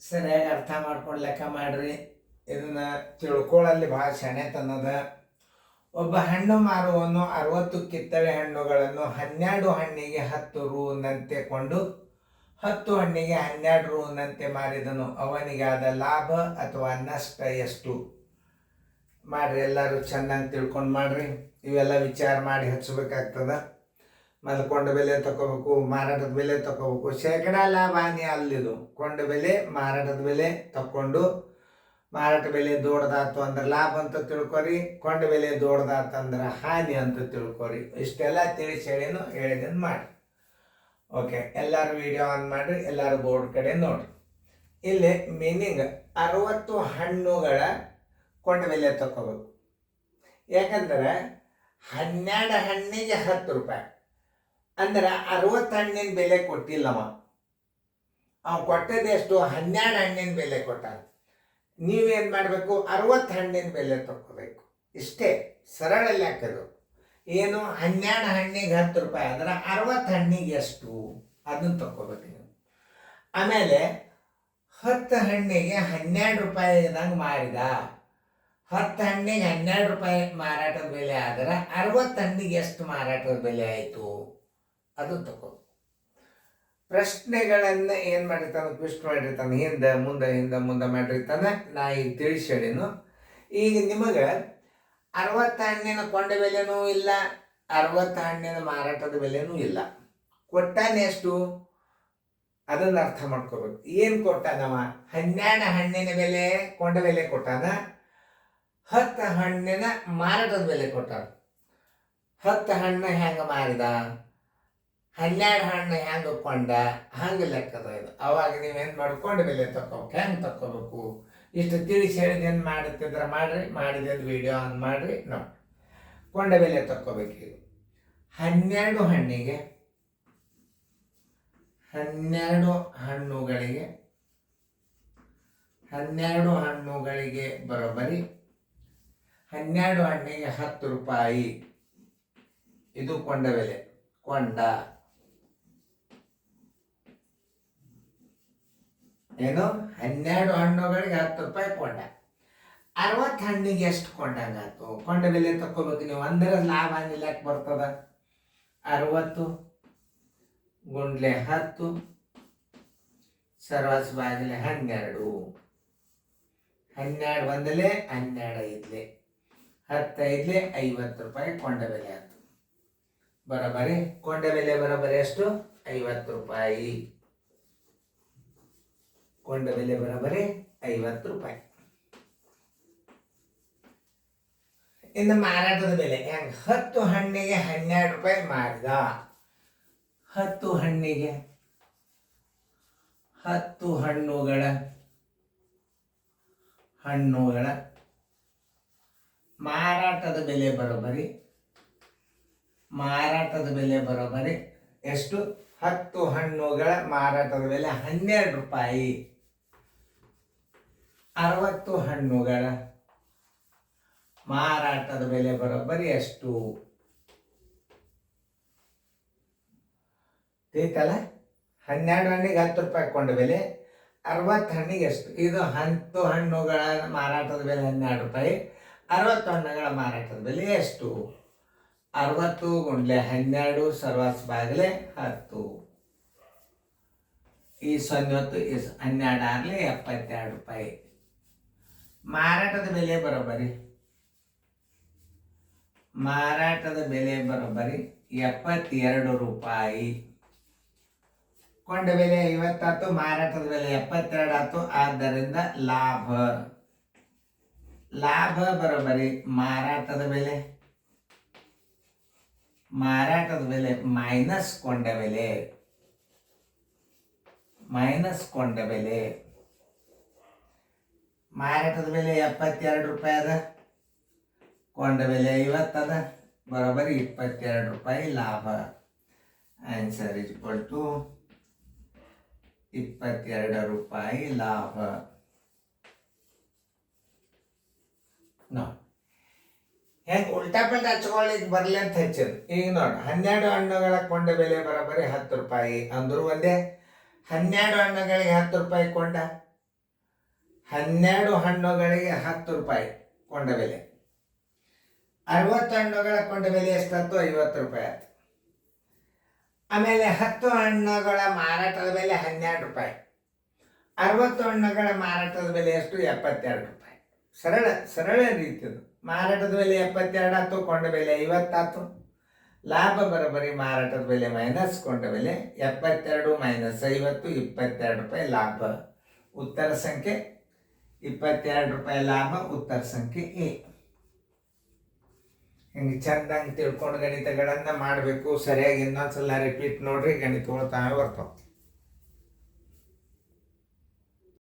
ಸರಿಯಾಗಿ ಅರ್ಥ ಮಾಡ್ಕೊಂಡು ಲೆಕ್ಕ ಮಾಡ್ರಿ. ಇದನ್ನ ತಿಳ್ಕೊಳ್ಳಲ್ಲಿ ಭಾಳ ಶಾಣೆತನದ. ಒಬ್ಬ ಹಣ್ಣು ಮಾರುವವನು 60 ಕಿತ್ತಳೆ ಹಣ್ಣುಗಳನ್ನು 12 ಹಣ್ಣಿಗೆ 10 ರೂನಂತೆ ಕೊಂಡು 10 ಹಣ್ಣಿಗೆ 12 ರೂನಂತೆ ಮಾರಿದನು. ಅವನಿಗಾದ ಲಾಭ ಅಥವಾ ನಷ್ಟ ಎಷ್ಟು? ಮಾಡ್ರಿ, ಎಲ್ಲರೂ ಚೆನ್ನಾಗಿ ತಿಳ್ಕೊಂಡು ಮಾಡ್ರಿ. ಇವೆಲ್ಲ ವಿಚಾರ ಮಾಡಿ ಹಚ್ಚಬೇಕಾಗ್ತದ. ಕೊಂಡ ಬೆಲೆ ತಗೋಬೇಕು, ಮಾರಾಟದ ಬೆಲೆ ತಗೋಬೇಕು. ಶೇಕಡಾ ಲಾಭ ಹಾನಿ ಅಲ್ಲಿದು. ಕೊಂಡ ಬೆಲೆ ಮಾರಾಟದ ಬೆಲೆ ತಕ್ಕೊಂಡು ಮಾರಾಟ ಬೆಲೆ ದೊಡ್ಡದಾತು ಅಂದ್ರೆ ಲಾಭ ಅಂತ ತಿಳ್ಕೊರಿ, ಕೊಂಡ ಬೆಲೆ ದೊಡ್ಡದಾತಂದ್ರೆ ಹಾನಿ ಅಂತ ತಿಳ್ಕೊರಿ. ಇಷ್ಟೆಲ್ಲ ತಿಳಿಸಿ ಹೇಳಿದನ್ನು ಮಾಡಿ. ಓಕೆ, ಎಲ್ಲರೂ ವಿಡಿಯೋ ಆನ್ ಮಾಡಿರಿ, ಎಲ್ಲರೂ ಬೋರ್ಡ್ ಕಡೆ ನೋಡ್ರಿ. ಇಲ್ಲಿ ಮೀನಿಂಗ್ 60 ಹಣ್ಣುಗಳ ಕೊಂಡ ಬೆಲೆ ತಗೋಬೇಕು. ಯಾಕಂದ್ರೆ 12 ಹಣ್ಣಿಗೆ 10 ರೂಪಾಯಿ ಅಂದ್ರೆ 60 ಹಣ್ಣಿನ ಬೆಲೆ ಕೊಟ್ಟಿಲ್ಲವ. ಅವ ಕೊಟ್ಟದೆಷ್ಟು? 12 ಹಣ್ಣಿನ ಬೆಲೆ ಕೊಟ್ಟ. ನೀವೇನು ಮಾಡಬೇಕು? 60 ಹಣ್ಣಿನ ಬೆಲೆ ತಗೋಬೇಕು. ಇಷ್ಟೇ ಸರಳ ಲೆಕ್ಕದು. ಏನು? 12 ಹಣ್ಣಿಗೆ 10 ರೂಪಾಯಿ ಅಂದ್ರೆ 60 ಹಣ್ಣಿಗೆ ಎಷ್ಟು ಅದನ್ನ ತಗೋಬೇಕು ನೀವು. ಆಮೇಲೆ 10 ಹಣ್ಣಿಗೆ 12 ರೂಪಾಯಿದಂಗೆ ಮಾರಿದ. 10 ಹಣ್ಣಿಗೆ 12 ರೂಪಾಯಿ ಮಾರಾಟದ ಬೆಲೆ ಆದ್ರೆ 60 ಹಣ್ಣಿಗೆ ಎಷ್ಟು ಮಾರಾಟದ ಬೆಲೆ ಆಯಿತು ಅದು ತಗೋ. ಪ್ರಶ್ನೆಗಳನ್ನ ಏನು ಮಾಡಿರ್ತಾನೆ? ಟ್ವಿಸ್ಟ್ ಮಾಡಿರ್ತಾನೆ, ಹಿಂದೆ ಮುಂದೆ ಮಾಡಿರ್ತಾನೆ. ನಾ ಈಗ ತಿಳಿಸಿ ಹೇಳಿನು. ಈಗ ನಿಮಗೆ 60 ಹಣ್ಣಿನ ಕೊಂಡ ಬೆಲೆನೂ ಇಲ್ಲ, 60 ಹಣ್ಣಿನ ಮಾರಾಟದ ಬೆಲೆನೂ ಇಲ್ಲ. ಕೊಟ್ಟಾನೆ ಎಷ್ಟು ಅದನ್ನ ಅರ್ಥ ಮಾಡ್ಕೋಬೇಕು. ಏನು ಕೊಟ್ಟಾನವ? 12 ಹಣ್ಣಿನ ಬೆಲೆ ಕೊಂಡ ಬೆಲೆ ಕೊಟ್ಟಾನ, 10 ಹಣ್ಣಿನ ಮಾರಾಟದ ಬೆಲೆ ಕೊಟ್ಟಾನ. 10 ಹಣ್ಣು ಹೆಂಗೆ ಮಾರಿದ, 12 ಹಣ್ಣು ಹೆಂಗೆ ಕೊಂಡ, ಹಂಗೆ ಲೆಕ್ಕದ ಇದು. ಅವಾಗ ನೀವೇನು ಮಾಡ್ಕೊಂಡು ಬೆಲೆ ತಗೋಬೇಕು, ಹೆಂಗೆ ತಗೋಬೇಕು ಇಷ್ಟು ತಿಳಿಸಿ ಹೇಳಿದೇನು ಮಾಡುತ್ತಿದ್ರೆ ಮಾಡ್ರಿ. ಮಾಡಿದ ವಿಡಿಯೋ ಆನ್ ಮಾಡಿರಿ ನೋಡಿ. ಕೊಂಡ ಬೆಲೆ ತಗೋಬೇಕು. ಇದು 12 ಹಣ್ಣಿಗೆ 12 ಹಣ್ಣುಗಳಿಗೆ ಬರೋಬ್ಬರಿ 12 ಹಣ್ಣಿಗೆ 10 ರೂಪಾಯಿ. ಇದು ಕೊಂಡ ಬೆಲೆ. ಕೊಂಡ ಏನು? 12 ಹಣ್ಣುಗಳಿಗೆ 10 ರೂಪಾಯಿ ಕೊಂಡ. 60 ಹಣ್ಣಿಗೆ ಎಷ್ಟು ಕೊಂಡಂಗಾತು? ಕೊಂಡ ಬೆಲೆ ತಗೋಬೇಕು ನೀವು. ಅಂದ್ರೆ ಲಾಭ ನಿಲ್ಲಕ್ಕೆ ಬರ್ತದ. 60 ಗುಂಡ್ಲೆ 10 ಸರ್ವಸ್ ಬಾಗಿಲೆ 12. 12 ಒಂದಲೇ 12 ಐದ್ಲೆ 10 ಐದ್ಲೆ 50 ರೂಪಾಯಿ ಕೊಂಡ ಬೆಲೆ ಆಯ್ತು. ಬರೋಬ್ಬರಿ ಕೊಂಡ ಬೆಲೆ ಬರೋಬ್ಬರಿ ಎಷ್ಟು? 50 ರೂಪಾಯಿ. ಕೊಂಡ ಬೆಲೆ ಬರೋಬ್ಬರಿ 50 ರೂಪಾಯಿ. ಇನ್ನು ಮಾರಾಟದ ಬೆಲೆ ಹೆಂಗೆ? 10 ಹಣ್ಣಿಗೆ 12 ರೂಪಾಯಿ ಮಾರಿದ. 10 ಹಣ್ಣಿಗೆ 10 ಹಣ್ಣುಗಳ ಮಾರಾಟದ ಬೆಲೆ ಬರೋಬ್ಬರಿ ಎಷ್ಟು? 10 ಹಣ್ಣುಗಳ ಮಾರಾಟದ ಬೆಲೆ 12 ರೂಪಾಯಿ. 60 ಹಣ್ಣುಗಳ ಮಾರಾಟದ ಬೆಲೆ ಬರೋಬ್ಬರಿ ಎಷ್ಟು? ತಿಳಿತಲ್ಲ? 12 ಹಣ್ಣಿಗೆ 10 ರೂಪಾಯಿ ಕೊಂಡ ಬೆಲೆ, 60 ಹಣ್ಣಿಗೆ ಎಷ್ಟು? ಇದು 10 ಹಣ್ಣುಗಳ ಮಾರಾಟದ ಬೆಲೆ 12 ರೂಪಾಯಿ, 60 ಹಣ್ಣುಗಳ ಮಾರಾಟದ ಬೆಲೆ ಎಷ್ಟು? 60 ಗುಂಡ್ಲೆ 12 ಸರ್ವಸ್ ಬಾಗಿಲೆ 10. ಈ 0 12 ಆಗಲಿ 72 ರೂಪಾಯಿ. ಮಾರಾಟದ ಬೆಲೆ ಬರೋಬ್ಬರಿ 72 ರೂಪಾಯಿ. ಕೊಂಡ ಬೆಲೆ 50 ಆಯ್ತು, ಮಾರಾಟದ ಬೆಲೆ 72 ಆಯ್ತು. ಆದ್ದರಿಂದ ಲಾಭ ಬರೋಬ್ಬರಿ ಮಾರಾಟದ ಬೆಲೆ ಮೈನಸ್ ಕೊಂಡ ಬೆಲೆ. ಮಾರಾಟದ ಬೆಲೆ 72 ರೂಪಾಯಿ ಅದ, ಕೊಂಡ ಬೆಲೆ 50 ಅದ, ಬರೋಬ್ಬರಿ 22 ರೂಪಾಯಿ ಲಾಭ. ಆನ್ಸರ್ ಇಸ್ ಈಕ್ವಲ್ ಟು 22 ರೂಪಾಯಿ ಲಾಭ. ಹೆಂಗೆ ಉಲ್ಟಾ ಪಲ್ಟಾ ಹಚ್ಕೊಳ್ಳಿಕ್ಕೆ ಬರಲಿ ಅಂತ ಹಚ್ಚದು. ಈಗ ನೋಡಿ, 12 ಹಣ್ಣುಗಳ ಕೊಂಡ ಬೆಲೆ ಬರೋಬ್ಬರಿ 10 ರೂಪಾಯಿ ಅಂದ್ರು ಒಂದೇ. 12 ಹಣ್ಣುಗಳಿಗೆ 10 ರೂಪಾಯಿ ಕೊಂಡ, 12 ಹಣ್ಣುಗಳಿಗೆ 10 ರೂಪಾಯಿ ಕೊಂಡ ಬೆಲೆ. 60 ಹಣ್ಣುಗಳ ಕೊಂಡ ಬೆಲೆ ಎಷ್ಟಾಯ್ತು? 50 ರೂಪಾಯಿ ಆಯ್ತು. ಆಮೇಲೆ 10 ಹಣ್ಣುಗಳ ಮಾರಾಟದ ಬೆಲೆ 12 ರೂಪಾಯಿ. 60 ಹಣ್ಣುಗಳ ಮಾರಾಟದ ಬೆಲೆ ಎಷ್ಟು? 72 ರೂಪಾಯಿ. ಸರಳ ರೀತಿಯದು. ಮಾರಾಟದ ಬೆಲೆ 72 ಆಯ್ತು, ಕೊಂಡ ಬೆಲೆ 50 ಆಯ್ತು. ಲಾಭ ಬರೋಬ್ಬರಿ ಮಾರಾಟದ ಬೆಲೆ ಮೈನಸ್ ಕೊಂಡ ಬೆಲೆ 72 ಮೈನಸ್ 50, 22 ರೂಪಾಯಿ ಲಾಭ. ಉತ್ತರ ಸಂಖ್ಯೆ 22 ರೂಪಾಯಿ ಲಾಭ. ಉತ್ತರ ಸಂಖ್ಯೆ ಎ. ಹಿಂಗೆ ಚಂದಂಗೆ ತಿಳ್ಕೊಂಡು ಗಣಿತಗಳನ್ನು ಮಾಡಬೇಕು. ಸರಿಯಾಗಿ ಇನ್ನೊಂದ್ಸಲ ರಿಪೀಟ್ ನೋಡ್ರಿ, ಗಣಿತಗಳು ತಾವೇ ಬರ್ತಾವೆ.